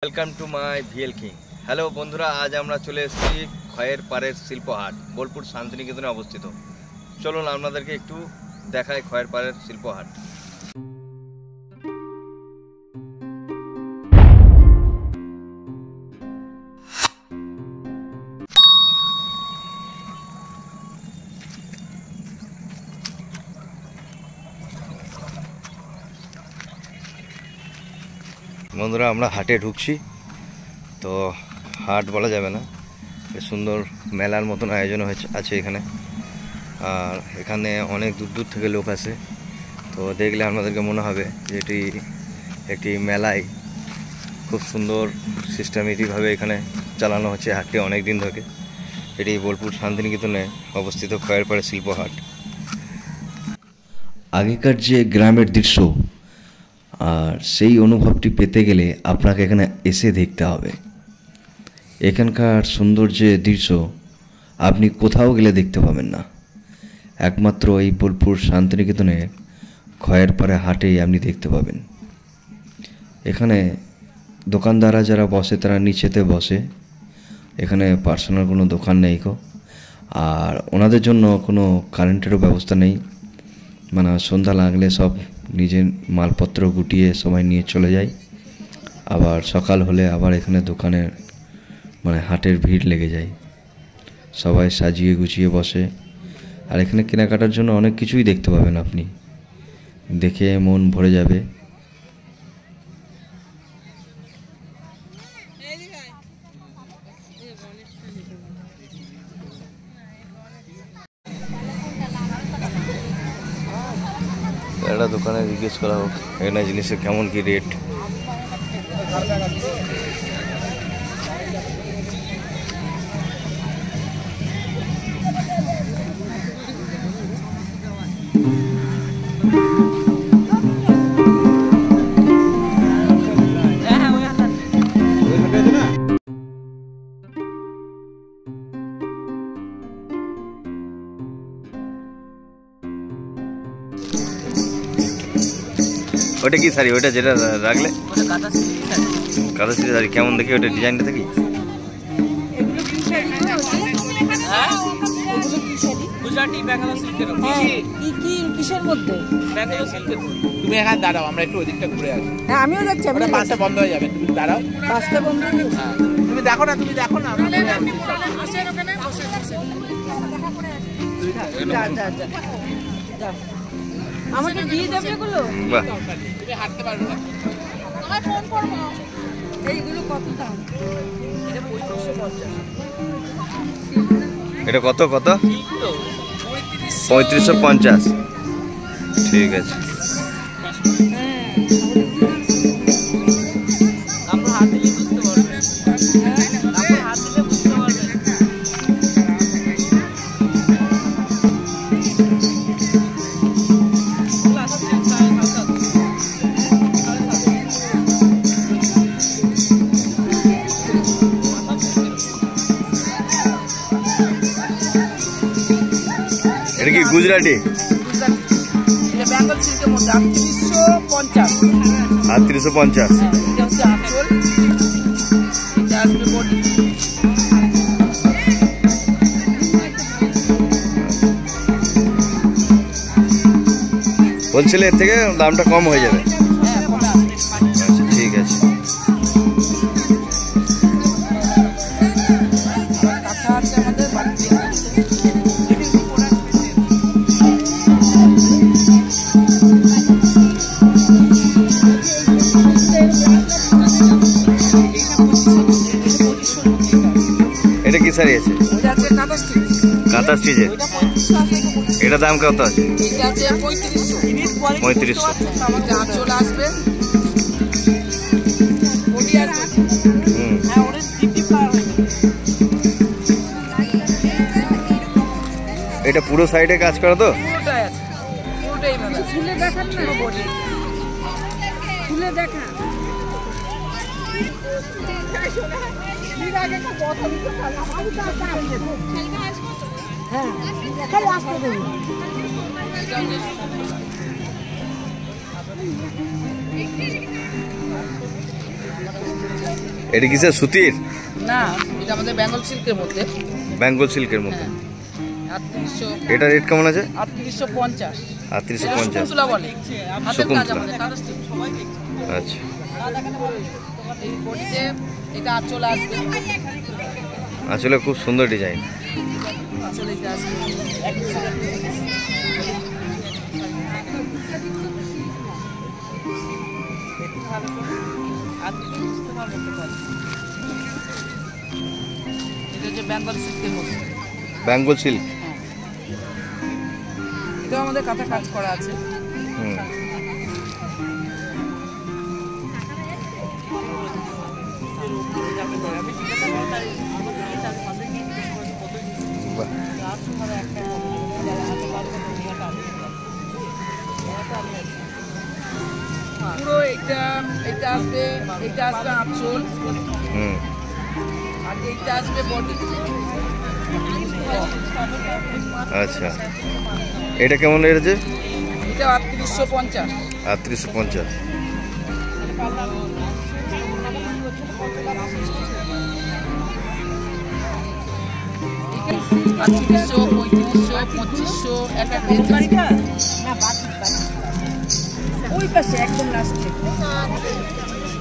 Welcome to my VL king. Hello বন্ধুরা, আজ আমরা চলে এসেছি খয়ের পাড়ের শিল্পহাট, বোলপুর শান্তিনিকেতনে অবস্থিত। চলুন আপনাদেরকে একটু দেখায় খয়ের পাড়ের শিল্পহাট। বন্ধুরা, আমরা হাটে ঢুকছি। তো হাট বলা যাবে না, সুন্দর মেলার মতন আয়োজন আছে এখানে। আর এখানে অনেক দূর দূর থেকে লোক আসে। তো দেখলে আপনাদেরকে মনে হবে যে এটি একটি মেলায় খুব সুন্দর সিস্টেমেটিকভাবে এখানে চালানো হচ্ছে হাটটি অনেক দিন ধরে। এটি বোলপুর শান্তিনিকেতনে অবস্থিত খয়ের পাড়ের শিল্পহাট। আগেকার যে গ্রামের দৃশ্য, আর সেই অনুভবটি পেতে গেলে আপনাকে এখানে এসে দেখতে হবে। এখানকার সৌন্দর্যের দৃশ্য আপনি কোথাও গেলে দেখতে পাবেন না, একমাত্র এই বোলপুর শান্তিনিকেতনে খয়ের পাড়ে হাটেই আপনি দেখতে পাবেন। এখানে দোকানদাররা যারা বসে তারা নিচেতে বসে, এখানে পার্সোনাল কোনো দোকান নেই আর ওনাদের জন্য কোনো কারেন্টেরও ব্যবস্থা নেই। মানে সন্ধ্যা লাগলে সব নিজের মালপত্র গুটিয়ে সবাই নিয়ে চলে যায়। আবার সকাল হলে আবার এখানে দোকানের হাটের ভিড় লেগে যায়, সবাই সাজিয়ে গুছিয়ে বসে। আর এখানে কেনাকাটার জন্য অনেক কিছুই দেখতে পাবেন, আপনি দেখে মন ভরে যাবে। একটা দোকানে জিজ্ঞেস করা হোক এখানে জিনিসের কেমন কি রেট। ওটা কি শাড়ি? ওটা যেটা রাখলে কাঁথা শাড়ি শাড়ি কেমন দেখি? ওটা ডিজাইনটা দেখি। তুমি এখানে দাঁড়াও, আমরা একটু ওদিকটা ঘুরে আসি। হ্যাঁ, আমিও যাচ্ছি। বাসটা বন্ধ হয়ে যাবে, তুমি দাঁড়াও। বাসটা বন্ধ হয়ে যাবে। তুমি দেখো না, তুমি দেখো না। আমাকে দিয়ে যাবে এগুলো? বাহ, তুমি হাঁটতে পারবে না। আমায় ফোন করবো। এইগুলো কত দাম? এটা কত কত? 3550। ঠিক আছে। এটা কি গুজরাটি? বেঙ্গল সিল্কের মধ্যে 3850। 3850। এটা হচ্ছে আঁচল, এটা আসবে বডি। বলছিলে এর থেকে দামটা কম হয়ে যাবে। আচ্ছা, ঠিক আছে। কাঁথা আছে আমাদের বাড়িতে। এটা কি শাড়ি আছে? ওটা আছে কাঁথা স্টিচ। কাঁথা স্টিচে ওটা 3500। এটা দাম কত আছে? এটা আছে 3500। 3500। আমাদের আঁচল আসবে, বডি আসবে। হ্যাঁ, ওটা টিপ পাওয়া হবে। এটা পুরো সাইডে কাজ করা তো? পুরোটাই আছে, পুরোটাই ভালো। খুলে দেখান না, বডি খুলে দেখান। হ্যাঁ, খালি আসতে দেবো। এটা কিসের সুতির? না, এটা আমাদের বেঙ্গল সিল্কের মধ্যে। বেঙ্গল সিল্কের মধ্যে। 3800। এটা রেট কেমন আছে? 3850। 3850 শকুন্তলা বলে। হাতের কাজ আমাদের, কাগজ থেকে। আচ্ছা, এই বডিতে এটা আঁচল আসবে। আসলে খুব সুন্দর ডিজাইন। আঁচল এটা আসবে। এটা হচ্ছে বেঙ্গল সিল্কের মধ্যে। বেঙ্গল সিল্ক। এটা আমাদের কাঁথা কাজ করা আছে। হুম, বাহ। পুরো এটা আসবে, এটা আসবে আঁচল, হুম, আর এটা আসবে বডি। আচ্ছা, এটা কেমন রেট আছে? এটা 3850। 3850। আটত্রিশশো, 3500, 2500, এক এক রেঞ্জ আছে। ওই পাশে একদম লাস্টে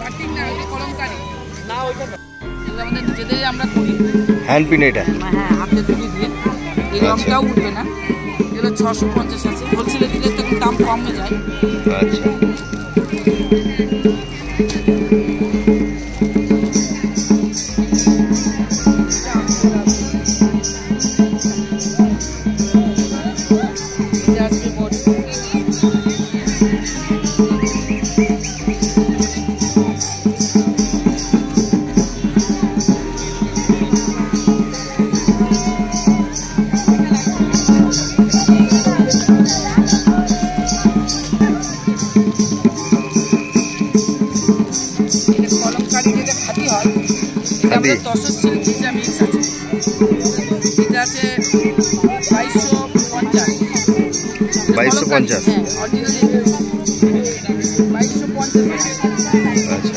কাটিং না, ওইটা কলমকারি না, ওইটা এগুলো আমাদের নিজেদেরই আমরা করি। হ্যান্ড পিন এটা? হ্যাঁ, হাতে তুলি দিয়ে। এই রংটাও উঠবে না। এগুলো 650 আছে। হোলসেলে দিলে তো দাম কমে যায়। আচ্ছা, এটা আসবে বডি। কলমকারি যেটা খাঁটি হয়, এটা খাঁটি? আমাদের তসর সিল্ক যেটা মিক্স আছে। এটা আছে 2250। 2250? হ্যাঁ, অরিজিনালি 2250। আচ্ছা,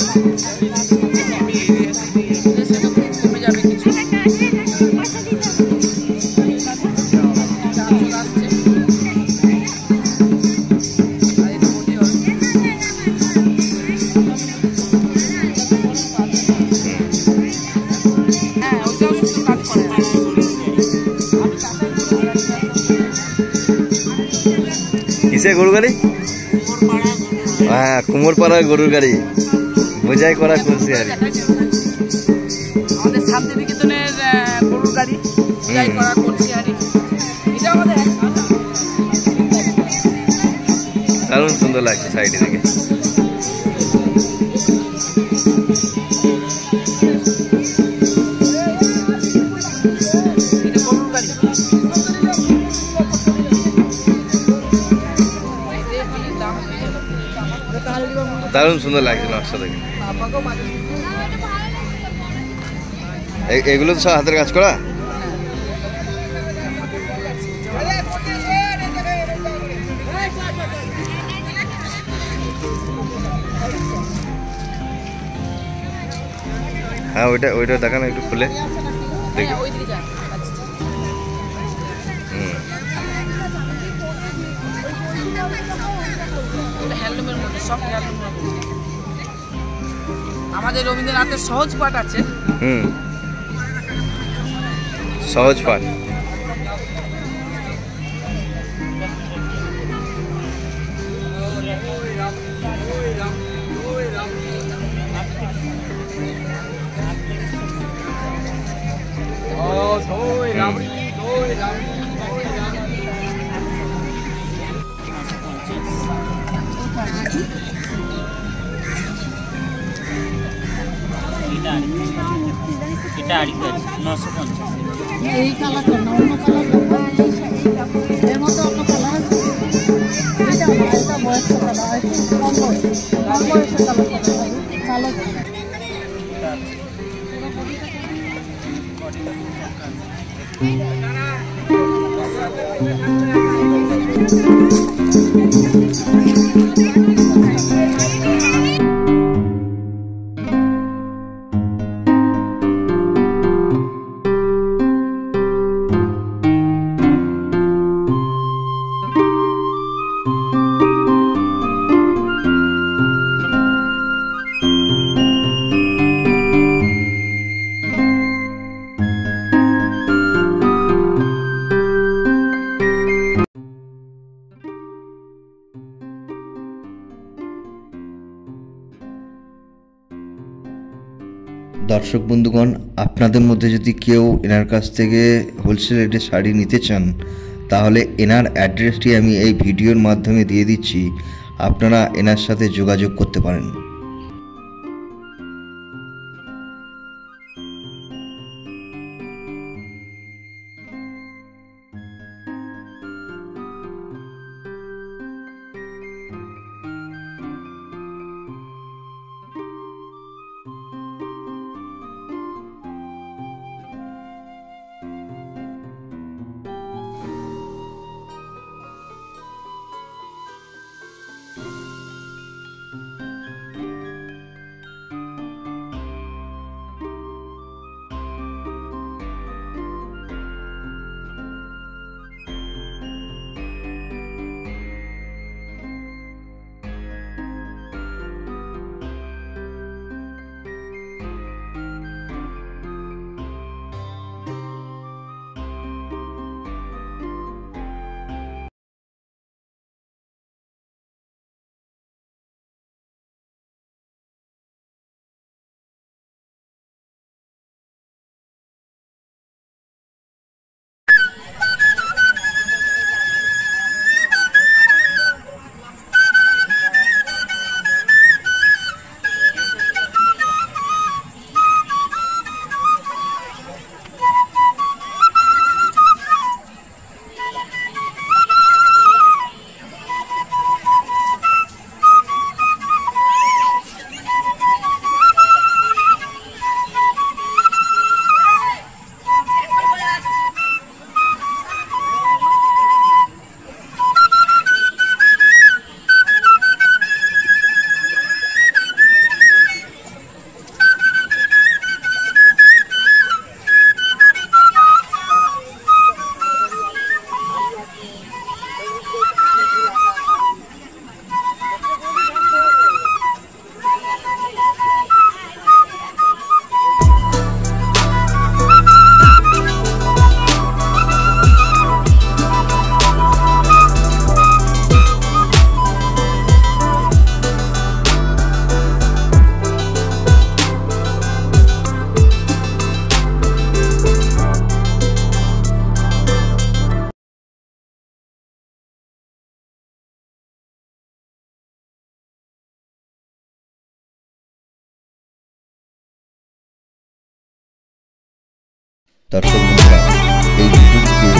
সেটা কমে যাবে কিছু। আঁচল আসছে। আর এটা বডি হবে। হ্যাঁ, ওটাও শুধু কাজ করে। কিসে গরু গাড়ি? হ্যাঁ, কুমোরপাড়া গরুর গাড়ি, বোঝাই করা করছি আর কি। আমাদের শান্তিনিকেতনের গরুর গাড়ি যাই করা করছি আর কি। এটা আমাদের দারুণ সুন্দর লাগছে সাইডে থেকে। এটা গরুর গাড়ি। দারুণ সুন্দর লাগছে নকশা থেকে। এগুলো তো সব হাতের কাজ করা? হ্যাঁ, ওইটা দেখানো একটু খুলে দেখি। হুম, হ্যান্ডলুমের মধ্যে, সফট হ্যান্ডলুমের মধ্যে। আমাদের রবীন্দ্রনাথের সহজ পাঠ আছে। হুম, সহজ পাঠ। এটা আড়িতে আছে 950। এই কালারটা না, অন্য কালার এর মধ্যে অন্য কালার আছে। এটা না, এটা বয়স্ক কালার, কম বয়সের কালার কালো। দর্শক বন্ধুগণ, আপনাদের মধ্যে যদি কেউ এনার কাছ থেকে হোলসেল রেটে শাড়ি নিতে চান তাহলে এনার অ্যাড্রেসটি আমি এই ভিডিওর মাধ্যমে দিয়ে দিচ্ছি, আপনারা এনার সাথে যোগাযোগ করতে পারেন। দর্শক বন্ধুরা, এই ভিডিওটিকে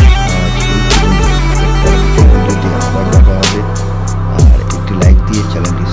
আবার দেখা হবে, আর একটি লাইক দিয়ে চ্যানেলটি